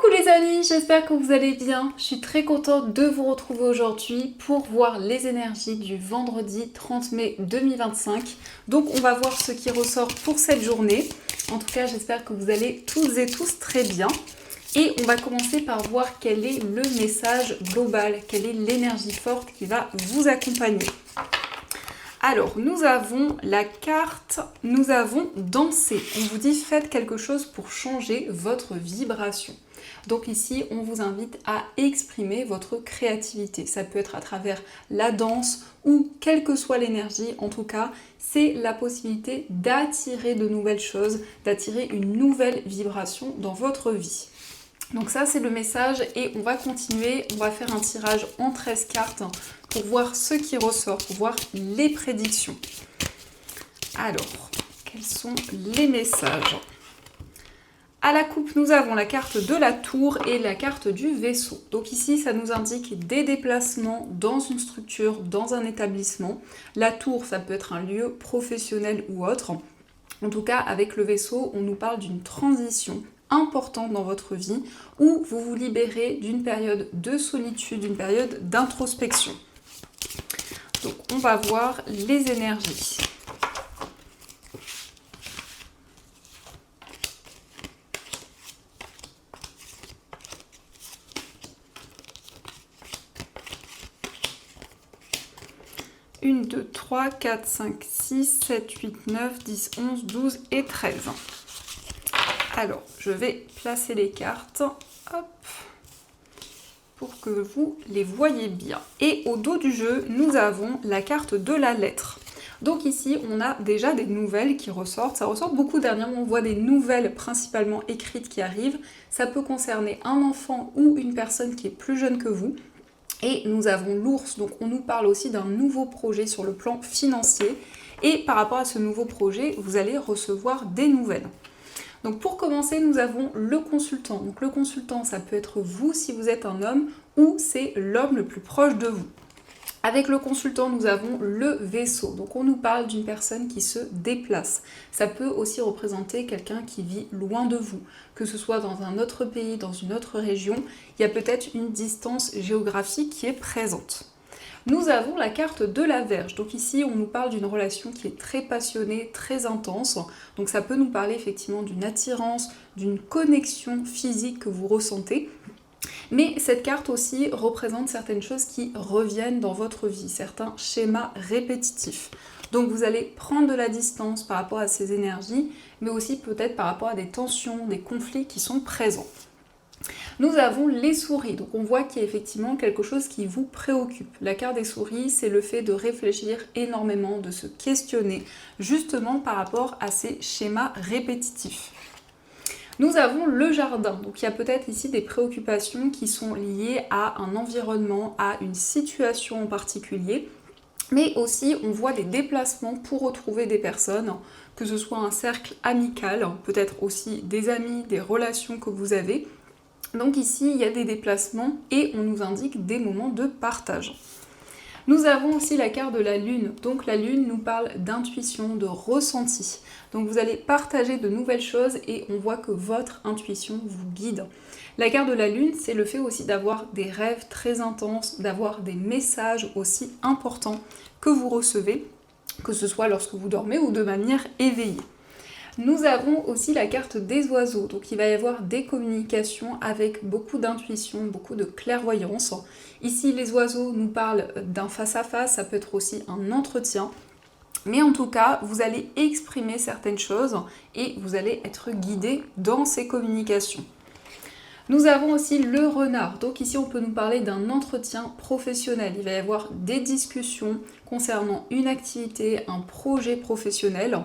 Coucou les amis, j'espère que vous allez bien. Je suis très contente de vous retrouver aujourd'hui pour voir les énergies du vendredi 30 mai 2025. Donc on va voir ce qui ressort pour cette journée. En tout cas, j'espère que vous allez toutes et tous très bien. Et on va commencer par voir quel est le message global, quelle est l'énergie forte qui va vous accompagner. Alors, nous avons la carte, nous avons danser. On vous dit faites quelque chose pour changer votre vibration. Donc ici, on vous invite à exprimer votre créativité. Ça peut être à travers la danse ou quelle que soit l'énergie. En tout cas, c'est la possibilité d'attirer de nouvelles choses, d'attirer une nouvelle vibration dans votre vie. Donc ça, c'est le message et on va continuer. On va faire un tirage en 13 cartes pour voir ce qui ressort, pour voir les prédictions. Alors, quels sont les messages ? À la coupe, nous avons la carte de la tour et la carte du vaisseau. Donc ici, ça nous indique des déplacements dans une structure, dans un établissement. La tour, ça peut être un lieu professionnel ou autre. En tout cas, avec le vaisseau, on nous parle d'une transition importante dans votre vie où vous vous libérez d'une période de solitude, d'une période d'introspection. Donc, on va voir les énergies. Une, 2, 3, 4, 5, 6, 7, 8, 9, 10, 11, 12 et 13. Alors, je vais placer les cartes, hop, pour que vous les voyez bien. Et au dos du jeu, nous avons la carte de la lettre. Donc ici, on a déjà des nouvelles qui ressortent. Ça ressort beaucoup dernièrement, on voit des nouvelles principalement écrites qui arrivent. Ça peut concerner un enfant ou une personne qui est plus jeune que vous. Et nous avons l'ours, donc on nous parle aussi d'un nouveau projet sur le plan financier. Et par rapport à ce nouveau projet, vous allez recevoir des nouvelles. Donc pour commencer, nous avons le consultant. Donc le consultant, ça peut être vous si vous êtes un homme ou c'est l'homme le plus proche de vous. Avec le consultant, nous avons le vaisseau. Donc on nous parle d'une personne qui se déplace. Ça peut aussi représenter quelqu'un qui vit loin de vous, que ce soit dans un autre pays, dans une autre région. Il y a peut-être une distance géographique qui est présente. Nous avons la carte de la Vierge. Donc ici, on nous parle d'une relation qui est très passionnée, très intense. Donc ça peut nous parler effectivement d'une attirance, d'une connexion physique que vous ressentez. Mais cette carte aussi représente certaines choses qui reviennent dans votre vie, certains schémas répétitifs. Donc vous allez prendre de la distance par rapport à ces énergies, mais aussi peut-être par rapport à des tensions, des conflits qui sont présents. Nous avons les souris, donc on voit qu'il y a effectivement quelque chose qui vous préoccupe. La carte des souris, c'est le fait de réfléchir énormément, de se questionner, justement par rapport à ces schémas répétitifs. Nous avons le jardin, donc il y a peut-être ici des préoccupations qui sont liées à un environnement, à une situation en particulier, mais aussi on voit des déplacements pour retrouver des personnes, que ce soit un cercle amical, peut-être aussi des amis, des relations que vous avez. Donc ici il y a des déplacements et on nous indique des moments de partage. Nous avons aussi la carte de la lune, donc la lune nous parle d'intuition, de ressenti. Donc vous allez partager de nouvelles choses et on voit que votre intuition vous guide. La carte de la lune, c'est le fait aussi d'avoir des rêves très intenses, d'avoir des messages aussi importants que vous recevez, que ce soit lorsque vous dormez ou de manière éveillée. Nous avons aussi la carte des oiseaux, donc il va y avoir des communications avec beaucoup d'intuition, beaucoup de clairvoyance. Ici, les oiseaux nous parlent d'un face-à-face, ça peut être aussi un entretien. Mais en tout cas, vous allez exprimer certaines choses et vous allez être guidé dans ces communications. Nous avons aussi le renard, donc ici on peut nous parler d'un entretien professionnel. Il va y avoir des discussions concernant une activité, un projet professionnel.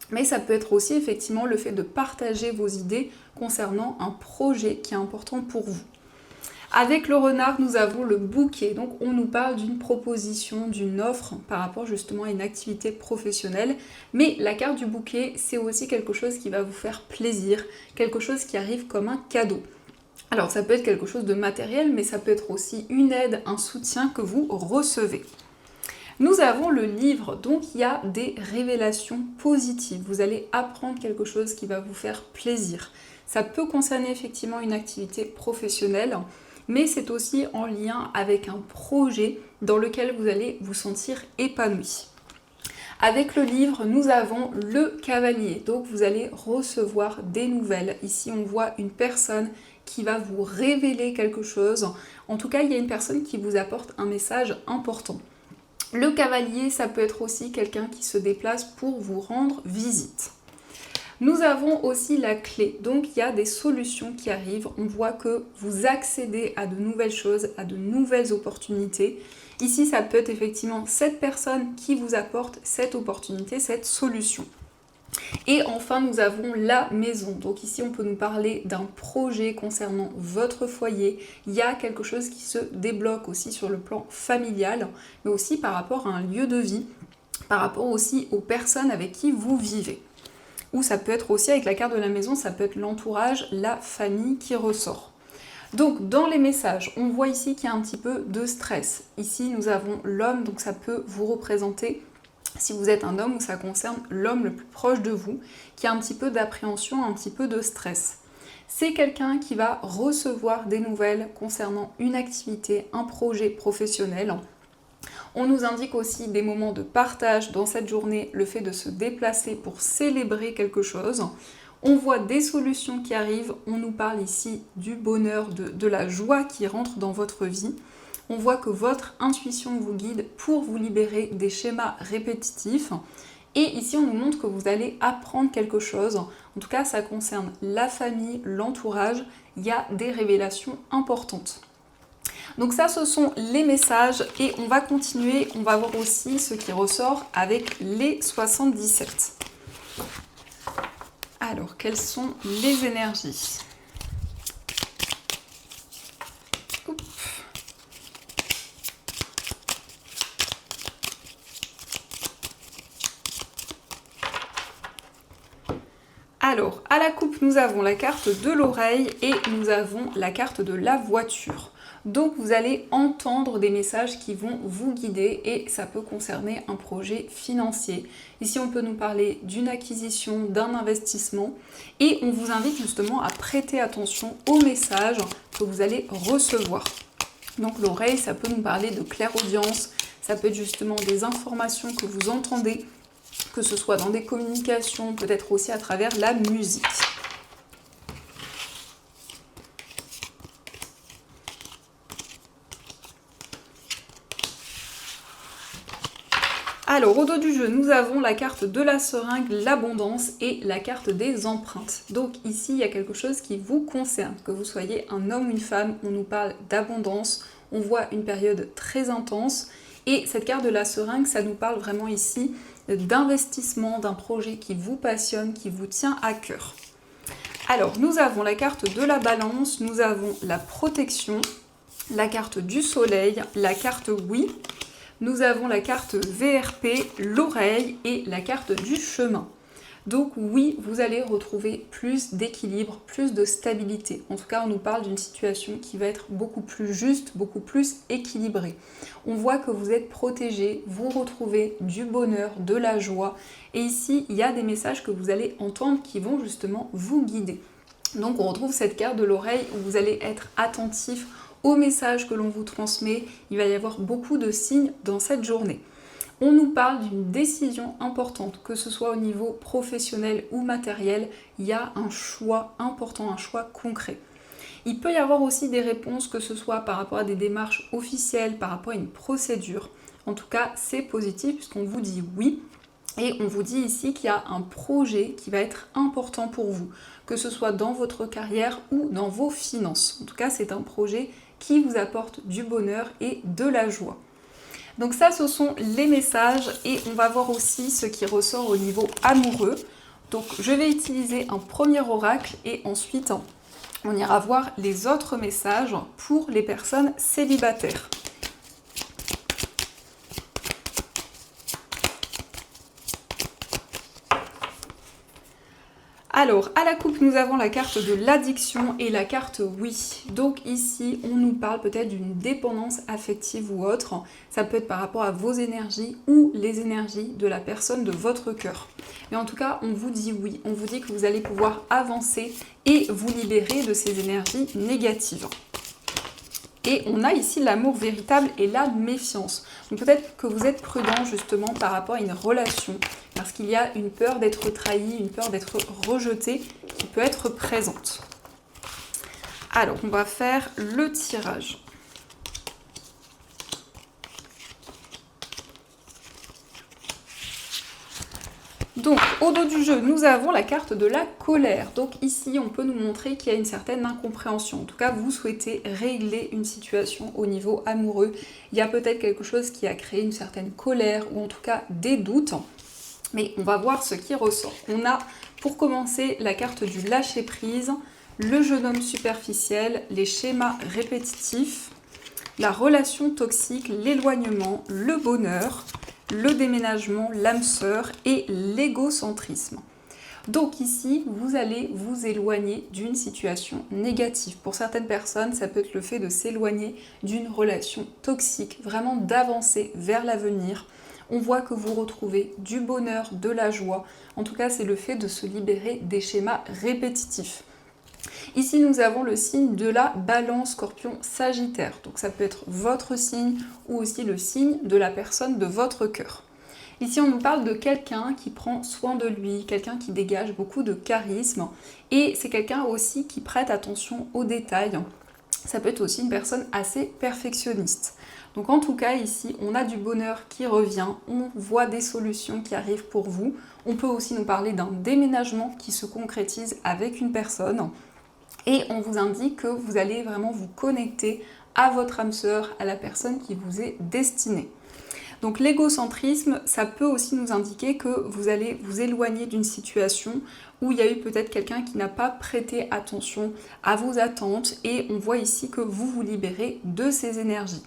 Mais ça peut être aussi effectivement le fait de partager vos idées concernant un projet qui est important pour vous. Avec le renard, nous avons le bouquet. Donc on nous parle d'une proposition, d'une offre par rapport justement à une activité professionnelle. Mais la carte du bouquet, c'est aussi quelque chose qui va vous faire plaisir, quelque chose qui arrive comme un cadeau. Alors ça peut être quelque chose de matériel, mais ça peut être aussi une aide, un soutien que vous recevez. Nous avons le livre, donc il y a des révélations positives. Vous allez apprendre quelque chose qui va vous faire plaisir. Ça peut concerner effectivement une activité professionnelle, mais c'est aussi en lien avec un projet dans lequel vous allez vous sentir épanoui. Avec le livre, nous avons le cavalier, donc vous allez recevoir des nouvelles. Ici, on voit une personne qui va vous révéler quelque chose. En tout cas, il y a une personne qui vous apporte un message important. Le cavalier, ça peut être aussi quelqu'un qui se déplace pour vous rendre visite. Nous avons aussi la clé, donc il y a des solutions qui arrivent. On voit que vous accédez à de nouvelles choses, à de nouvelles opportunités. Ici, ça peut être effectivement cette personne qui vous apporte cette opportunité, cette solution. Et enfin, nous avons la maison. Donc ici, on peut nous parler d'un projet concernant votre foyer. Il y a quelque chose qui se débloque aussi sur le plan familial, mais aussi par rapport à un lieu de vie, par rapport aussi aux personnes avec qui vous vivez. Ou ça peut être aussi avec la carte de la maison, ça peut être l'entourage, la famille qui ressort. Donc dans les messages, on voit ici qu'il y a un petit peu de stress. Ici nous avons l'homme, donc ça peut vous représenter, si vous êtes un homme, ou ça concerne l'homme le plus proche de vous, qui a un petit peu d'appréhension, un petit peu de stress. C'est quelqu'un qui va recevoir des nouvelles concernant une activité, un projet professionnel. On nous indique aussi des moments de partage dans cette journée, le fait de se déplacer pour célébrer quelque chose. On voit des solutions qui arrivent, on nous parle ici du bonheur, de la joie qui rentre dans votre vie. On voit que votre intuition vous guide pour vous libérer des schémas répétitifs. Et ici, on nous montre que vous allez apprendre quelque chose. En tout cas, ça concerne la famille, l'entourage. Il y a des révélations importantes. Donc ça, ce sont les messages et on va continuer. On va voir aussi ce qui ressort avec les 77. Alors, quelles sont les énergies ? Oups. Alors, à la coupe, nous avons la carte de l'oreille et nous avons la carte de la voiture. Donc vous allez entendre des messages qui vont vous guider et ça peut concerner un projet financier. Ici on peut nous parler d'une acquisition, d'un investissement et on vous invite justement à prêter attention aux messages que vous allez recevoir. Donc l'oreille, ça peut nous parler de clairaudience, ça peut être justement des informations que vous entendez, que ce soit dans des communications, peut-être aussi à travers la musique. Alors, au dos du jeu, nous avons la carte de la seringue, l'abondance et la carte des empreintes. Donc ici, il y a quelque chose qui vous concerne. Que vous soyez un homme ou une femme, on nous parle d'abondance, on voit une période très intense. Et cette carte de la seringue, ça nous parle vraiment ici d'investissement, d'un projet qui vous passionne, qui vous tient à cœur. Alors, nous avons la carte de la balance, nous avons la protection, la carte du soleil, la carte oui. Nous avons la carte VRP, l'oreille et la carte du chemin. Donc oui, vous allez retrouver plus d'équilibre, plus de stabilité. En tout cas, on nous parle d'une situation qui va être beaucoup plus juste, beaucoup plus équilibrée. On voit que vous êtes protégé, vous retrouvez du bonheur, de la joie. Et ici, il y a des messages que vous allez entendre qui vont justement vous guider. Donc on retrouve cette carte de l'oreille où vous allez être attentif au message que l'on vous transmet. Il va y avoir beaucoup de signes dans cette journée. On nous parle d'une décision importante, que ce soit au niveau professionnel ou matériel, il y a un choix important, un choix concret. Il peut y avoir aussi des réponses, que ce soit par rapport à des démarches officielles, par rapport à une procédure. En tout cas, c'est positif puisqu'on vous dit oui. Et on vous dit ici qu'il y a un projet qui va être important pour vous, que ce soit dans votre carrière ou dans vos finances. En tout cas, c'est un projet qui vous apporte du bonheur et de la joie. Donc ça, ce sont les messages et on va voir aussi ce qui ressort au niveau amoureux. Donc je vais utiliser un premier oracle et ensuite on ira voir les autres messages pour les personnes célibataires. Alors, à la coupe, nous avons la carte de l'addiction et la carte oui. Donc ici, on nous parle peut-être d'une dépendance affective ou autre. Ça peut être par rapport à vos énergies ou les énergies de la personne de votre cœur. Mais en tout cas, on vous dit oui. On vous dit que vous allez pouvoir avancer et vous libérer de ces énergies négatives. Et on a ici l'amour véritable et la méfiance. Donc peut-être que vous êtes prudent justement par rapport à une relation, parce qu'il y a une peur d'être trahi, une peur d'être rejeté qui peut être présente. Alors, on va faire le tirage. Donc, au dos du jeu, nous avons la carte de la colère. Donc ici, on peut nous montrer qu'il y a une certaine incompréhension. En tout cas, vous souhaitez régler une situation au niveau amoureux. Il y a peut-être quelque chose qui a créé une certaine colère ou en tout cas des doutes. Mais on va voir ce qui ressort. On a, pour commencer, la carte du lâcher-prise, le jeune homme superficiel, les schémas répétitifs, la relation toxique, l'éloignement, le bonheur, le déménagement, l'âme sœur et l'égocentrisme. Donc ici, vous allez vous éloigner d'une situation négative. Pour certaines personnes, ça peut être le fait de s'éloigner d'une relation toxique, vraiment d'avancer vers l'avenir. On voit que vous retrouvez du bonheur, de la joie. En tout cas, c'est le fait de se libérer des schémas répétitifs. Ici, nous avons le signe de la balance scorpion-sagittaire. Donc ça peut être votre signe ou aussi le signe de la personne de votre cœur. Ici, on nous parle de quelqu'un qui prend soin de lui, quelqu'un qui dégage beaucoup de charisme. Et c'est quelqu'un aussi qui prête attention aux détails. Ça peut être aussi une personne assez perfectionniste. Donc en tout cas, ici, on a du bonheur qui revient, on voit des solutions qui arrivent pour vous. On peut aussi nous parler d'un déménagement qui se concrétise avec une personne. Et on vous indique que vous allez vraiment vous connecter à votre âme sœur, à la personne qui vous est destinée. Donc l'égocentrisme, ça peut aussi nous indiquer que vous allez vous éloigner d'une situation où il y a eu peut-être quelqu'un qui n'a pas prêté attention à vos attentes et on voit ici que vous vous libérez de ces énergies.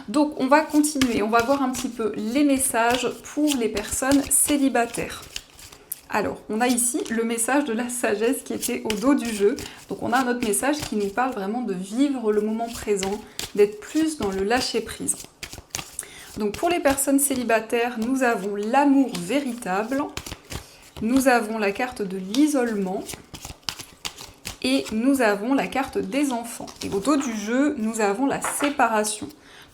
Donc on va continuer, on va voir un petit peu les messages pour les personnes célibataires. Alors, on a ici le message de la sagesse qui était au dos du jeu. Donc on a un autre message qui nous parle vraiment de vivre le moment présent, d'être plus dans le lâcher-prise. Donc pour les personnes célibataires, nous avons l'amour véritable, nous avons la carte de l'isolement et nous avons la carte des enfants. Et au dos du jeu, nous avons la séparation.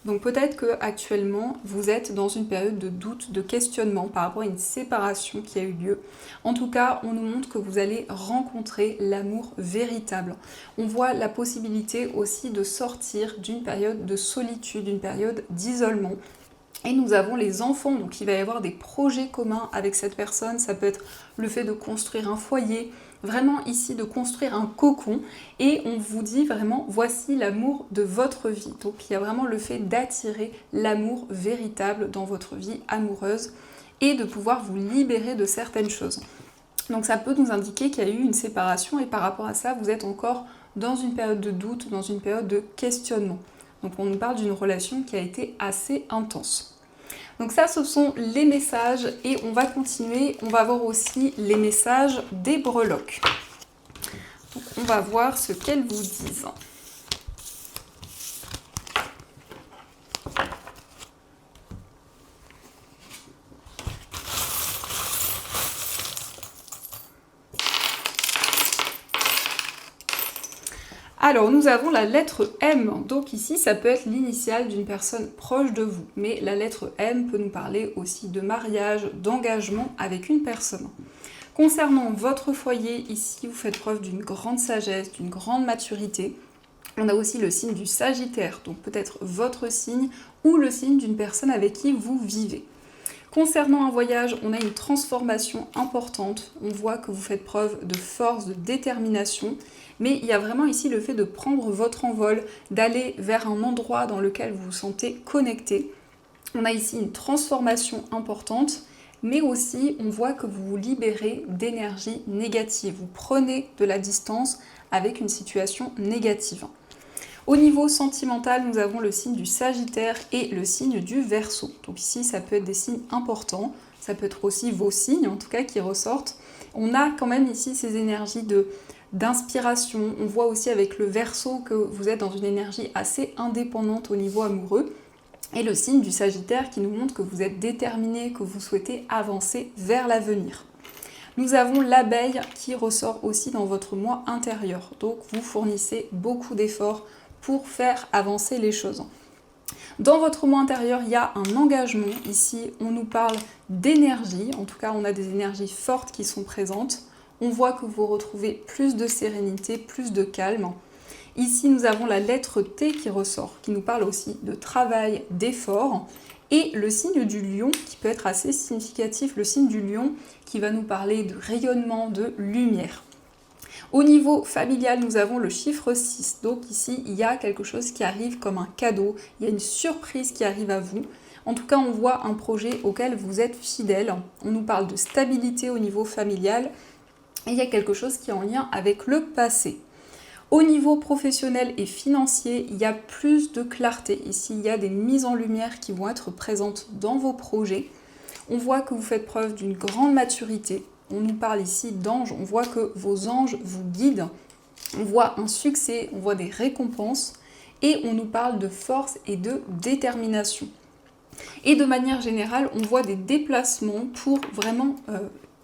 Donc peut-être qu'actuellement, vous êtes dans une période de doute, de questionnement par rapport à une séparation qui a eu lieu. En tout cas, on nous montre que vous allez rencontrer l'amour véritable. On voit la possibilité aussi de sortir d'une période de solitude, d'une période d'isolement. Et nous avons les enfants, donc il va y avoir des projets communs avec cette personne. Ça peut être le fait de construire un foyer, vraiment ici de construire un cocon. Et on vous dit vraiment, voici l'amour de votre vie. Donc il y a vraiment le fait d'attirer l'amour véritable dans votre vie amoureuse et de pouvoir vous libérer de certaines choses. Donc ça peut nous indiquer qu'il y a eu une séparation et par rapport à ça, vous êtes encore dans une période de doute, dans une période de questionnement. Donc on nous parle d'une relation qui a été assez intense. Donc ça, ce sont les messages et on va continuer. On va voir aussi les messages des breloques. Donc on va voir ce qu'elles vous disent. Alors, nous avons la lettre M. Donc ici, ça peut être l'initiale d'une personne proche de vous. Mais la lettre M peut nous parler aussi de mariage, d'engagement avec une personne. Concernant votre foyer, ici, vous faites preuve d'une grande sagesse, d'une grande maturité. On a aussi le signe du Sagittaire, donc peut-être votre signe ou le signe d'une personne avec qui vous vivez. Concernant un voyage, on a une transformation importante. On voit que vous faites preuve de force, de détermination. Mais il y a vraiment ici le fait de prendre votre envol, d'aller vers un endroit dans lequel vous vous sentez connecté. On a ici une transformation importante, mais aussi on voit que vous vous libérez d'énergie négative. Vous prenez de la distance avec une situation négative. Au niveau sentimental, nous avons le signe du Sagittaire et le signe du Verseau. Donc ici, ça peut être des signes importants, ça peut être aussi vos signes en tout cas qui ressortent. On a quand même ici ces énergies d'inspiration. On voit aussi avec le Verseau que vous êtes dans une énergie assez indépendante au niveau amoureux. Et le signe du Sagittaire qui nous montre que vous êtes déterminé, que vous souhaitez avancer vers l'avenir. Nous avons l'abeille qui ressort aussi dans votre moi intérieur. Donc vous fournissez beaucoup d'efforts pour faire avancer les choses. Dans votre moi intérieur, il y a un engagement. Ici, on nous parle d'énergie. En tout cas, on a des énergies fortes qui sont présentes. On voit que vous retrouvez plus de sérénité, plus de calme. Ici, nous avons la lettre T qui ressort, qui nous parle aussi de travail, d'effort. Et le signe du lion, qui peut être assez significatif, le signe du lion, qui va nous parler de rayonnement, de lumière. Au niveau familial, nous avons le chiffre 6. Donc ici, il y a quelque chose qui arrive comme un cadeau. Il y a une surprise qui arrive à vous. En tout cas, on voit un projet auquel vous êtes fidèle. On nous parle de stabilité au niveau familial. Et il y a quelque chose qui est en lien avec le passé. Au niveau professionnel et financier, il y a plus de clarté. Ici, il y a des mises en lumière qui vont être présentes dans vos projets. On voit que vous faites preuve d'une grande maturité. On nous parle ici d'anges. On voit que vos anges vous guident. On voit un succès, on voit des récompenses. Et on nous parle de force et de détermination. Et de manière générale, on voit des déplacements pour vraiment,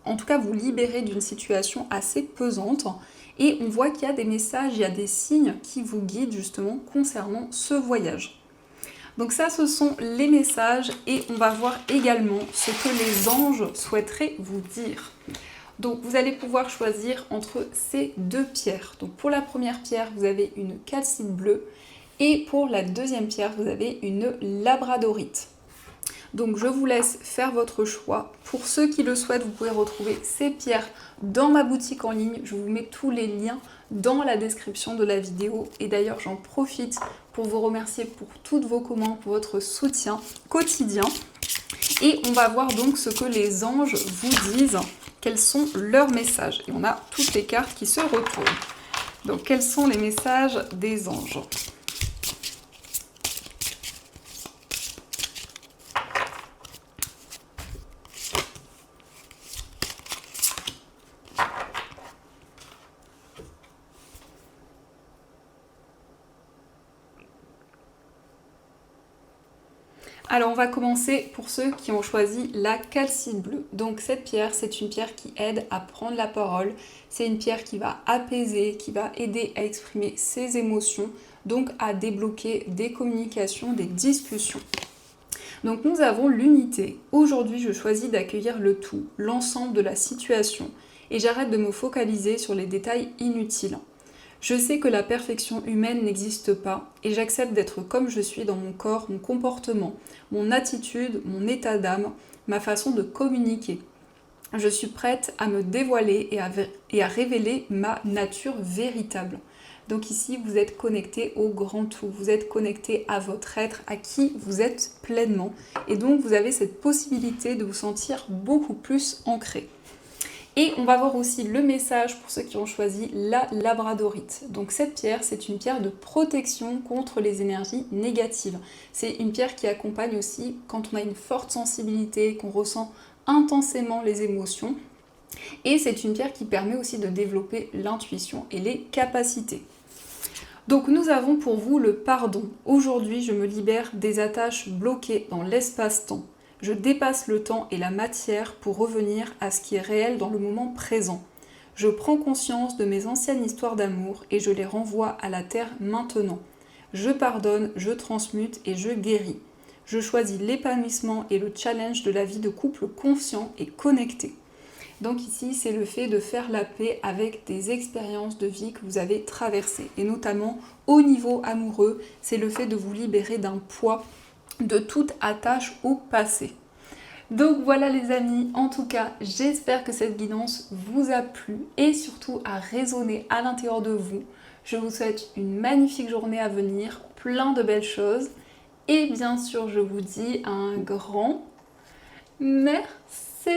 en tout cas, vous libérer d'une situation assez pesante. Et on voit qu'il y a des messages, il y a des signes qui vous guident justement concernant ce voyage. Donc ça, ce sont les messages et on va voir également ce que les anges souhaiteraient vous dire. Donc vous allez pouvoir choisir entre ces deux pierres. Donc pour la première pierre, vous avez une calcite bleue et pour la deuxième pierre, vous avez une labradorite. Donc je vous laisse faire votre choix. Pour ceux qui le souhaitent, vous pouvez retrouver ces pierres dans ma boutique en ligne. Je vous mets tous les liens dans la description de la vidéo. Et d'ailleurs, j'en profite pour vous remercier pour toutes vos commandes, pour votre soutien quotidien. Et on va voir donc ce que les anges vous disent, quels sont leurs messages. Et on a toutes les cartes qui se retournent. Donc quels sont les messages des anges ? Alors on va commencer pour ceux qui ont choisi la calcite bleue. Donc cette pierre, c'est une pierre qui aide à prendre la parole. C'est une pierre qui va apaiser, qui va aider à exprimer ses émotions, donc à débloquer des communications, des discussions. Donc nous avons l'unité. Aujourd'hui, je choisis d'accueillir le tout, l'ensemble de la situation, et j'arrête de me focaliser sur les détails inutiles. Je sais que la perfection humaine n'existe pas et j'accepte d'être comme je suis dans mon corps, mon comportement, mon attitude, mon état d'âme, ma façon de communiquer. Je suis prête à me dévoiler et à révéler ma nature véritable. Donc ici, vous êtes connecté au grand tout, vous êtes connecté à votre être, à qui vous êtes pleinement. Et donc, vous avez cette possibilité de vous sentir beaucoup plus ancré. Et on va voir aussi le message pour ceux qui ont choisi la labradorite. Donc cette pierre, c'est une pierre de protection contre les énergies négatives. C'est une pierre qui accompagne aussi quand on a une forte sensibilité, qu'on ressent intensément les émotions. Et c'est une pierre qui permet aussi de développer l'intuition et les capacités. Donc nous avons pour vous le pardon. Aujourd'hui, je me libère des attaches bloquées dans l'espace-temps. Je dépasse le temps et la matière pour revenir à ce qui est réel dans le moment présent. Je prends conscience de mes anciennes histoires d'amour et je les renvoie à la terre maintenant. Je pardonne, je transmute et je guéris. Je choisis l'épanouissement et le challenge de la vie de couple conscient et connecté. Donc ici, c'est le fait de faire la paix avec des expériences de vie que vous avez traversées. Et notamment au niveau amoureux, c'est le fait de vous libérer d'un poids, de toute attache au passé. Donc voilà les amis, en tout cas j'espère que cette guidance vous a plu et surtout a résonné à l'intérieur de vous. Je vous souhaite une magnifique journée à venir, plein de belles choses et bien sûr je vous dis un grand merci.